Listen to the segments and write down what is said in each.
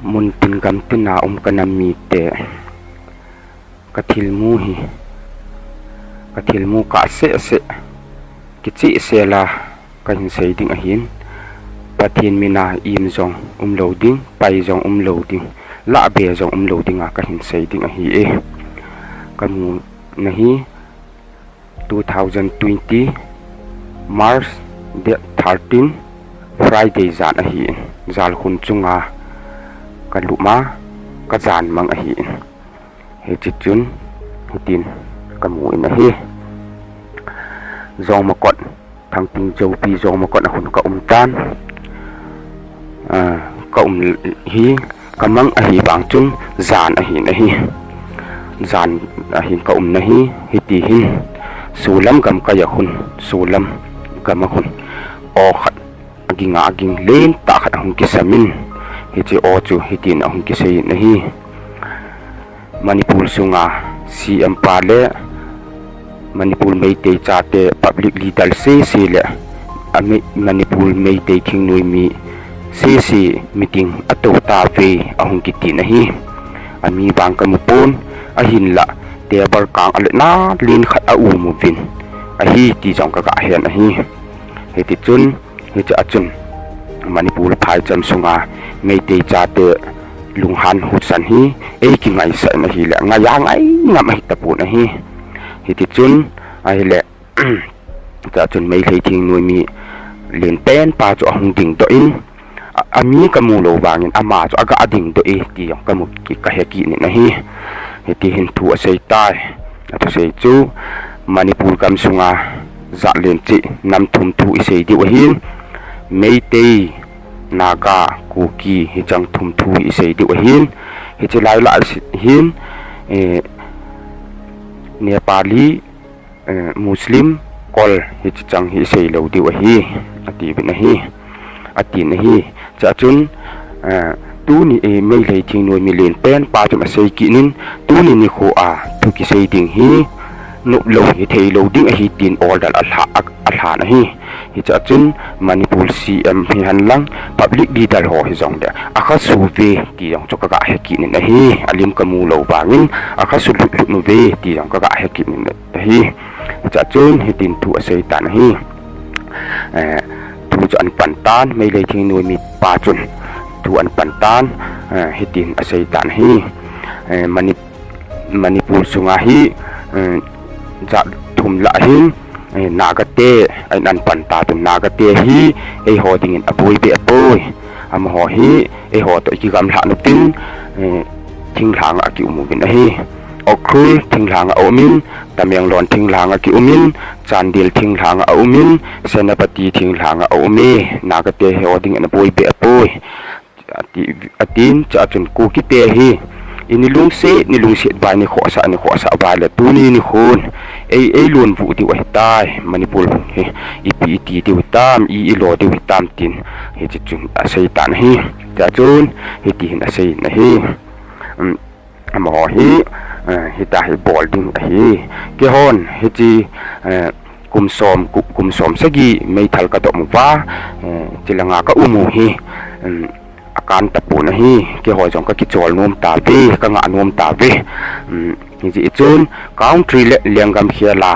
mun tin gam tin na kanami te kathilmu hi kathilmu ka se kichi se la kan sei ding a hin pathin mina im jong loading pai jong loading la be jong loading a ka hin sei ding a hi e kan na hi 2020 March date 13 Friday zan a hi zal khun chunga kaluma ka zan mang a hi he chichun hitin kamu in a hi zong makot thang ting châu pi zong makot a hun ka tan ka hi kamang a hi bang chun zan a hi zan a hin ka na hi hiti hin sulam gam ka ya hun sulam gam a hun o khat aginga aging len ta khat hun kisamin hiti o chu hitin a hun kisei na hi Manipur sunga CM pale Manipur Meitei chate public leader se le Manipur Meitei khingnoi mi se meeting ato ta ve ahung kiti na hi ami bang kamupon ahin la table kang ale na lin khat a mu vin a hi ti jong ka hen a hi he ti chun he cha chun Manipur phai cham sunga Meitei chate lunghan hutsan hi e ki ngai sa na hi la nga ya ngai ngam hi tapu na hi ti chun ai le ta chun mai thei thing noi mi len pen pa chu hung ding to in ami kamu lo bangin ama chu aga ading to e ti yong kamu ki ka he ki ni na hi ti hin thu a sei tai atu sei chu Manipur kam sunga za len chi nam thum thu i sei di wa hin Meitei Naga Kuki hi chang thum thu i sei di wa hin hi chi lai la hin Nepali Muslim kol hi chang hi sei lo di wa hi ati bin hi ati na hi cha chun tu ni e mei lei thing noi mi len pen pa chum a sei ki nin tu ni kho a tu ki sei ding hi no lo hi thei lo ding a hi tin order a na hi cha chun Manipur CM hi han lang public leader ho hi jong de akha su ve ti jong chok ka he ki ni na hi alim kamu lo bangin akha su lu nu ve ti jong ka he ki ni na hi cha chun hi tin tu a sei ta na hi tu chan pan tan mei lei thing noi mi pa chun tu an pan tan hi tin a sei ta na hi Manipur sunga hi ja thum la hin nagate ai nan pan ta tum nagate hi ei ho ding in apoi be apoi am ho hi ei ho to ki gam la no tin thing thang a ki umu bin hi okrul thing thang a umin tamyang lon thing thang a ki umin chandil thing thang a umin senapati thing thang a ume nagate ho ding in apoi be apoi atin cha chun ku ki te hi inilung se ba ni kho sa ba le tu ni khun ei lun vu ti wa tai Manipur he ipi ti ti tam i lo ti tam tin he chi chun a sei tan hi cha chun he ti hin a sei na hi am ho hi hi ta hi bol ding a hi ke hon he chi kum som sagi mei thal ka to mu wa chilanga ka umu hi akan tapu na hi ke ho jong ka ki chol nom ta ve ka nga nom ta ve ni ji chun country le lenggam khiala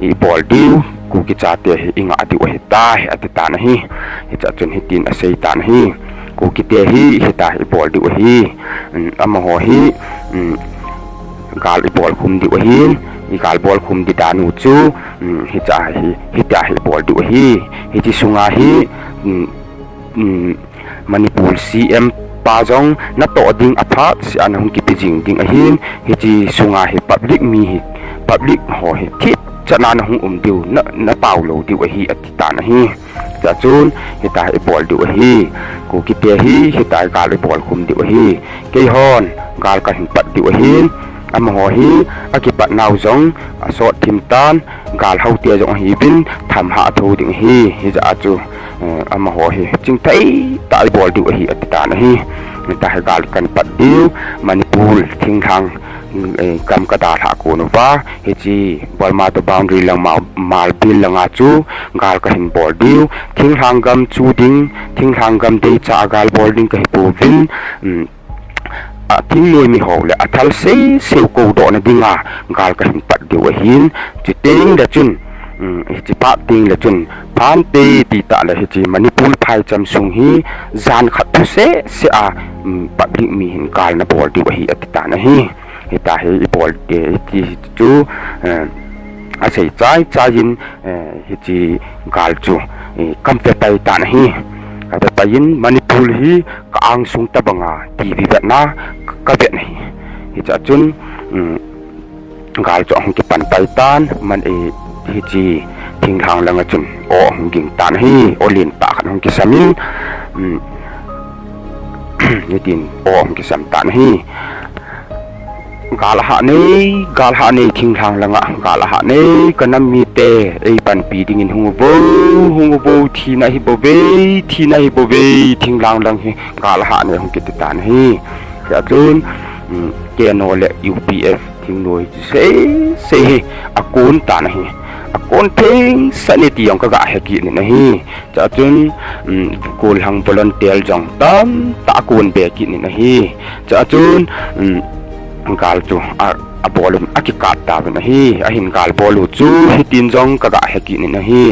i bol diu ku ki cha te hi inga ati wa ta ati ta na hi cha chun hi tin a sei ta na hi ku ki te hi ta hi bol diu hi ama ho hi gal i bol khum di wa hi i gal bol khum di danu chu hi ta hi bol diu hi chi sunga hi Manipur CM pa jong na to ding apha si anong ki pijing ding a hin hi chi sunga hi public mi hi public ho hi thi chana na hung diu na pau lo diu hi atita na hi cha chun hi ta hi bol diu hi ku ki te hi ta gal bol khum diu hi ke hon gal ka hin pat diu hi am ho hi akipat naw jong asot thim tan gal hau te jong hi bin tham ha tho ding hi ja chu ama ho hi ching thai tai bol du hi atita na hi ta ha gal kan pat diu Manipur thing hang kam ka da tha ko no wa hi chi Burma to boundary lang mal bil lang a chu gal ka hin bol diu thing hang gam chu ding thing hang gam de cha gal bol ding ka hi pu vin thing nuôi mi ho le athal se ko do na dinga gal ka hin pat de hin chi ting da chun chi pa ting le chun phan te ti ta le chi manipul phai cham sung hi zan khat tu se a public mi hin kal na bol di hi atita na hi ta hi bol de ti chu a sei chai in hi chi gal chu kam pe pai ta na hi ka pe pai in manipul hi ka ang sung ta banga ti vi vet na ka vet na hi cha chun gal chu ang ki pan pai tan man hi chi thing thang langa chun o ging tan hi olin ta khan ki samin ni tin o ki sam tan hi gal ha nei thing thang langa gal ha nei kanam mi te ei pan pi ding in hungu bo thi na hi bo ve thing lang hi gal ha nei hung ki tan hi ya chun ke no le UPF thing noi se akun tan hi akon thing sanity ang kaga heki ni nahi cha chun kul hang volunteer jong tam ta kun be ki ni nahi cha chun gal chu a bolum akika ta nahi a hin gal bolu chu hitin jong kaga heki ni nahi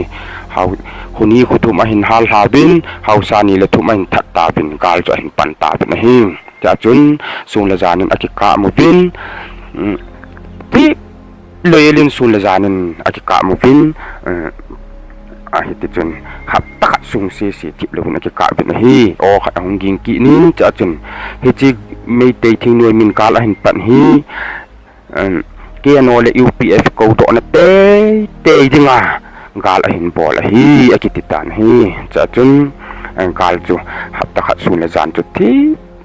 hau huni khutum a hin hal ha bin hau sani le thum an that ta bin gal chu hin pan ta nahi cha chun sung la janin akika mu bin loyalin sun la zanin akika mufin ahiti chun hap takat sung se tip lo na ka bin hi o khat hong ging ki nin cha chun hi chi mei te thing noi min kal hin pan hi ke no le UPF ko do na te dinga gal hin bol hi akiti tan hi cha chun kal chu hap takat sun la zan chu thi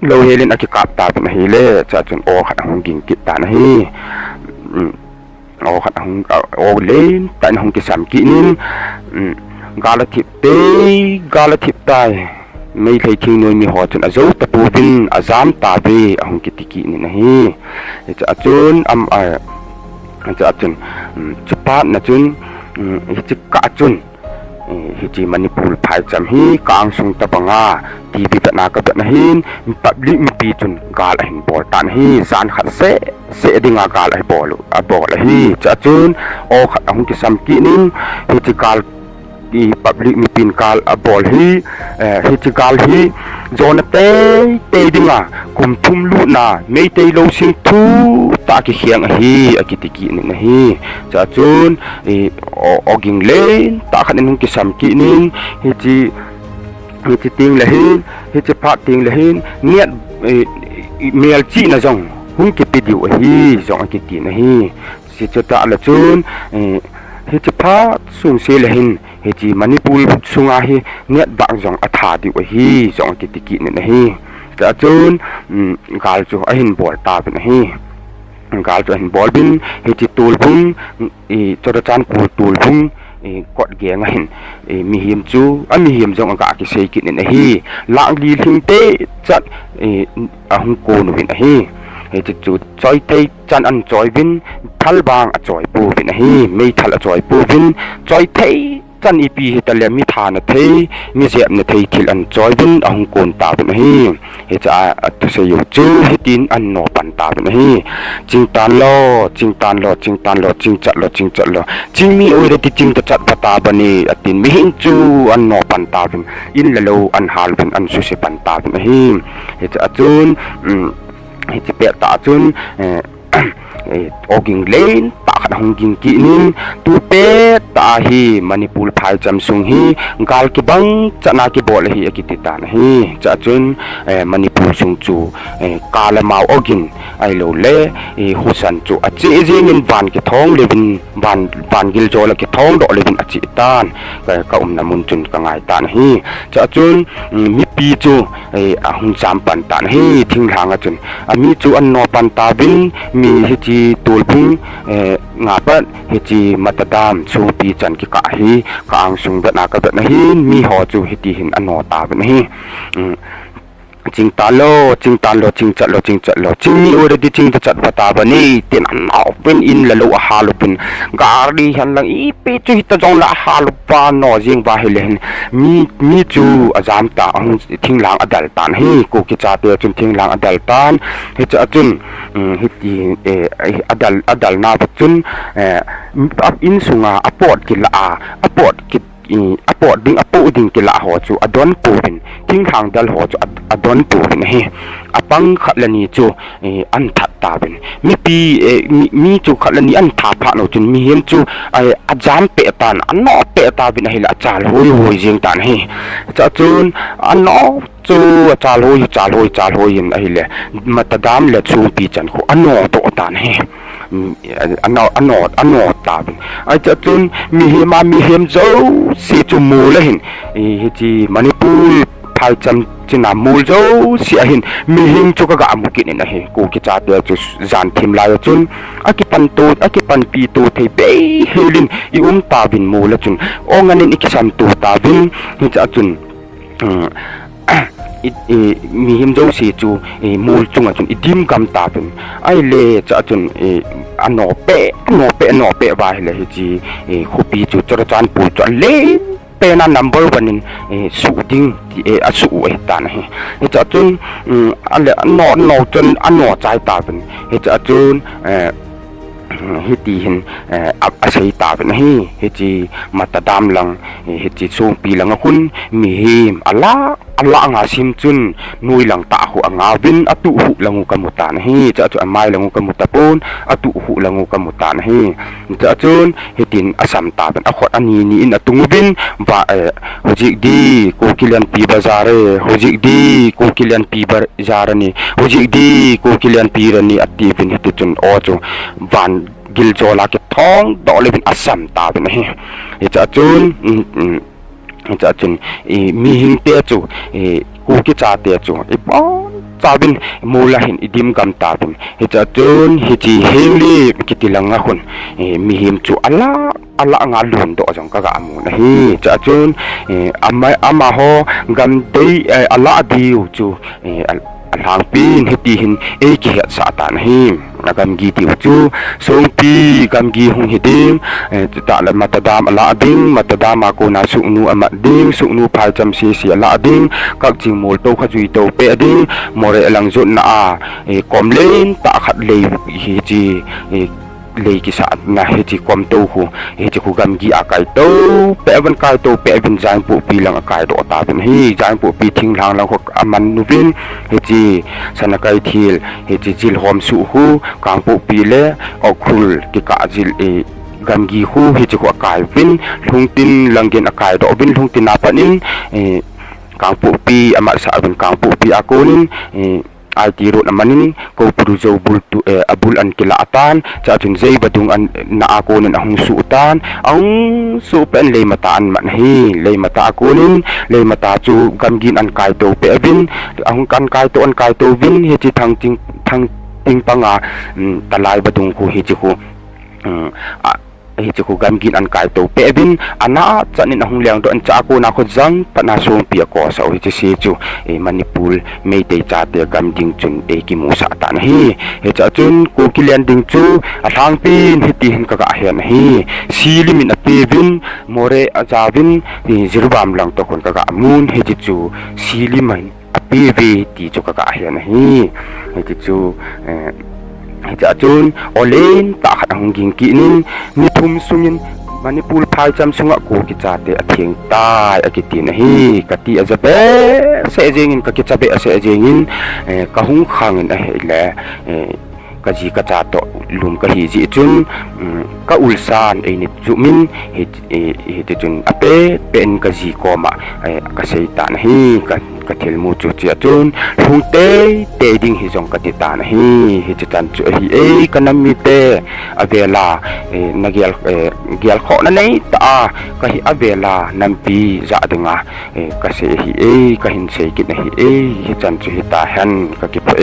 loyalin akika ta bin hi le cha chun o khat hong ging ki tan hi o khat hong o len tan hong ki sam ki nin galathip tai mei thei thing noi mi ho chun azo ta pu bin azam ta be hong ki tiki ni nahi cha chun cha chun chapa na chun hi chi ka chun hi chi manipul phai cham hi kang sung ta banga TV ta na ka na hin public mi pi chun gal hin bol tan hi san khat se dinga gal ai bol hi cha chun o khat hong ki sam ki nin hi chi gal i public mi pin kal a bol hi hi chi gal hi zona te dinga kum thum lu na mei te lo sing thu ta ki khiang hi akitiki ni na hi cha chun o ging len ta khan hong ki sam ki nin hi chi ting la hin hi chi pha ting la hin niat mel chi na jong hung ki pidiu hi jong ki ti na hi si chota la chun hi chi pha sung se la hin hi chi manipul sunga hi niat bang jong atha di hi jong ki ti ki na hi cha chun gal chu a hin bol ta na hi gal chu hin bol bin hi chi tul bung chota chan ku tul bung kot ge nga hin mi him chu mi him jong ga ki sei ki ne hi lang li thing te chat a hung ko nu bin hi he chu choi te chan an choi bin thal bang a choi pu bin hi mei thal a choi pu bin choi te chan ipi he ta le mi tha na the mi jep na thei thil an choi bin a hung kon ta bin hi he cha tu se yu chu he tin an no pan ta bin hi ching tan lo ching chat lo ching mi oi re ti ching ta chat pata bani atin mi hin chu an no pan ta bin in la lo an hal bin an su se pan ta bin hi he cha chun he chi pe ta chun oging len ta khan hong ging ki nin tu pe ta hi manipul phai cham sung hi gal ki bang chana ki bol hi akiti ta na hi cha chun manipul sung chu kala mau ogin ai lo le husan chu a che jing in van ki thong levin van gil jo la ki thong do levin a chi tan ka na mun chun ka ngai ta na hi cha chun mi pi chu a hung cham pan ta na hi thing hang a chun a mi chu an no pan ta bin mi hi chi tul phung nga pat hi chi matadam chu pi chan ki ka hi kang sung da na ka na hi mi ho chu hi ti hin an no ta na hi ching ta lo ching chat lo ching ni ora di ching ta chat bata ba ni tin an au pen in la lo ha lo pin gari han lang I pe chu hita jong la ha lo pa no jing ba helen mi chu azam ta ang thing lang adal tan hi ko ki cha te chun thing lang adal tan he cha chun hiti adal na ba chun in sunga apot ki la apot ki apot ding apo ding ki la ho chu adon pu bin thing hang dal ho chu adon pu bin hi apang khatlani chu an that ta bin mi chu khatlani an tha pha no chun mi hem chu ajam pe tan an no pe ta bin hi la chal hoi jing tan hi cha chun an no chu chal hoi in hi le matadam le chu pi chan khu an no to tan hi ano ta bin ai cha chun mi hem zo si chu mu le hin hi chi manipur phai cham china mul zo si a hin mi hing chu ka ga mu ki na hi ko ki cha te chu zan thim la chun akipan pi tu thei be helin I ta bin mu la chun onganin ikisam tu ta bin hi cha chun mi him zo si chu mul chunga chun idim gam ta bin ai le cha chun ano pe ba hele hi chi khupi chu chor chan pu chu le pe na number 1 in shooting a su ta na hi cha chun ale no chun ano chai ta bin hi cha chun hi ti hin a sei ta bin hi chi matadam lang hi chi song pi lang kun mi him ala nga sim chun nui lang ta hu anga bin atu hu langu kamutan hi cha chu amai langu kamutapon atu hu langu kamutan hi cha chun hitin asam ta ben a khot ani ni in atung bin ba hojik di ko kilian pi bazare hojik di ko kilian pi bazar ni hojik di ko kilian pi rani ati bin hitin chun o chu van gil jola ke thong do le bin asam ta ben hi cha chun cha chun mi hing te chu ku ki cha te chu bon cha bin mula hin idim gam ta bin he cha chun hi chi heli ki tilanga khun mi him chu ala nga lun do jong ka ga mu na hi cha chun ama ho gam dei ala diu chu alang pin hiti hin ki het sa ta na hi gam gi ti chu song pi gam gi hung hidim ta la matadam ala ding matadama ko na su nu ama ding su nu phai cham si ala ding kak ching mol to kha jui to pe ding more alang zot na kom len ta khat le hi chi le ki sa na he chi kom to khu he chi khu gam gi akai to pe ban kai to pe bin jang pu pi lang akai do ta bin hi jang pu pi thing lang lang khok aman nu bin he chi sanakai thil he chi jil hom su hu kang pu pi le okhul ki ka jil gam gi khu he chi khu akai bin lung tin langgen akai do bin lung tin na panin kang pu pi ama sa bin kang pu pi akonin ai ti ro namanin ko pruzo bultu abul an kilatan cha chun zai badung an na akonin ahung suutan ang su pen le mata an man hi le mata akonin le mata chu gamgin an kai to pe bin ahung kan kai to an kai to bin he chi thang ting panga talai badung ko hi chi ko hi chi ko gamgin an kai to pe bin ana chanin ahung liang do an cha ko na kho jang pana song pi ko sa hi chi si chu manipur mei te cha te gam ding chun ki mu sa ta na hi he cha chun ko kilian ding chu athang pin hiti hin ka ga hian hi silimin ape bin more ajawin zirbam lang to kon ka ga mun he chi chu silimai ape ve ti chu ka ga hian hi he chi chu cha chun olen ta khang ging ki nin ni thum sungin manipur phai cham sunga ko ki cha te athing tai akitin hi kati ajabe se jengin ka ki chabe se jengin ka hung khangin a hele ka ji ka cha to lum ka hi ji chun ka ulsan ni chumin he te chun ape pen ka ji ko ma ka sei tan hi ka thil mu chu chi chun hung te ding hi jong ka ti tan hi chi tan chu hi kanami te avela nagial kho na nei ta ka hi avela nampi za dunga ka se hi ka hin sei ki na hi hi chan chu hi ta han ka ki po